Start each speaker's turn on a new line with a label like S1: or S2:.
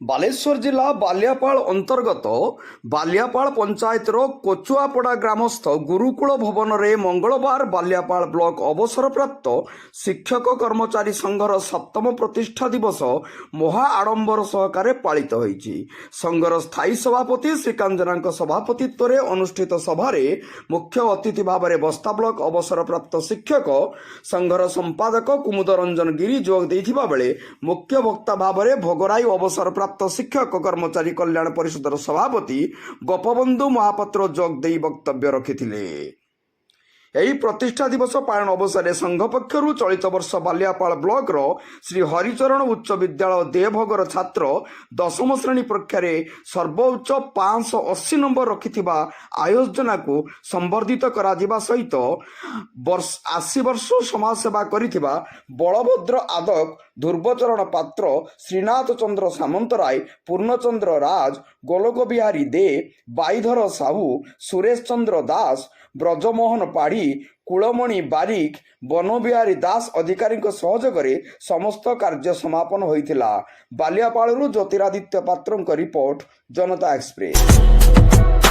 S1: ବାଲେଶ୍ୱର ଜିଲ୍ଲା ବାଲିଆପାଳ ଅନ୍ତର୍ଗତ ବାଲିଆପାଳ ପଞ୍ଚାୟତର କୋଚୁଆପଡ଼ା ଗ୍ରାମସ୍ଥ ଗୁରୁକୁଳ ଭବନରେ ମଙ୍ଗଳବାର ବାଲିଆପାଳ ବ୍ଲକ ଅବସରପ୍ରାପ୍ତ ଶିକ୍ଷକ କର୍ମଚାରୀ ସଂଘର 7ମ ପ୍ରତିଷ୍ଠା ଦିବସ ମହା ଆଡମ୍ବର ସହକାରେ ପାଳିତ ହୋଇଛି। ସଂଘର ସ୍ଥାୟୀ ସଭାପତି ଶ୍ରୀକାନ୍ତ ଜେନାଙ୍କ ସଭାପତିତ୍ୱରେ ଅନୁଷ୍ଠିତ ସଭାରେ ମୁଖ୍ୟ ଅତିଥି ଭାବରେ ବସ୍ତା ବ୍ଲକ ଅବସରପ୍ରାପ୍ତ ଶିକ୍ଷକ ସଂଘର ସମ୍ପାଦକ କୁମୁଦ ରଞ୍ଜନ ଗିରି ଯୋଗ ଦେଇଥିବା ବେଳେ ମୁଖ୍ୟ ବକ୍ତା ଭାବରେ ଭୋଗରାଇ ଅବସରପ୍ରାପ୍ତ ଶିକ୍ଷକ କର୍ମଚାରୀ କଲ୍ୟାଣ ପରିଷଦର ସଭାପତି ଗୋପବନ୍ଧୁ ମହାପାତ୍ର ଯୋଗ ଦେଇ ବକ୍ତବ୍ୟ ରଖିଥିଲେ। ଏହି ପ୍ରତିଷ୍ଠା ଦିବସ ପାଳନ ଅବସରରେ ସଂଘ ପକ୍ଷରୁ ଚଳିତ ବର୍ଷ ବାଲିଆପାଳ ବ୍ଲକର ଶ୍ରୀ ହରିଚରଣ ଉଚ୍ଚ ବିଦ୍ୟାଳୟ ଦେଓଭୋଗର ଛାତ୍ର 10ମ ଶ୍ରେଣୀ ପରୀକ୍ଷାରେ ସର୍ବୋଚ୍ଚ 580 ନମ୍ବର ରଖିଥିବା ଆୟୁଷ ଜେନାଙ୍କୁ ସମ୍ବର୍ଦ୍ଧିତ କରାଯିବା ସହିତ 80 ବର୍ଷ ସମାଜସେବା କରିଥିବା ବଳଭଦ୍ର ଆଦକ, ଧ୍ରୁବଚରଣ ପାତ୍ର, ଶ୍ରୀନାଥ ଚନ୍ଦ୍ର ସାମନ୍ତରାୟ, ପୂର୍ଣ୍ଣଚନ୍ଦ୍ର ରାଜ, ଗୋଲକ ବିହାରୀ ଦେ, ବାଇଧର ସାହୁ, ସୁରେଶ ଚନ୍ଦ୍ର ଦାସ, ବ୍ରଜମୋହନ ପାଢ଼ୀ, କୁଳମଣି ବାରିକ, ବନବିହାରୀ ଦାସ ଅଧିକାରୀଙ୍କ ସହଯୋଗରେ ସମସ୍ତ କାର୍ଯ୍ୟ ସମାପନ ହୋଇଥିଲା। ବାଲିଆପାଳରୁ ଜ୍ୟୋତିରାଦିତ୍ୟ ପାତ୍ରଙ୍କ ରିପୋର୍ଟ, ଜନତା ଏକ୍ସପ୍ରେସ।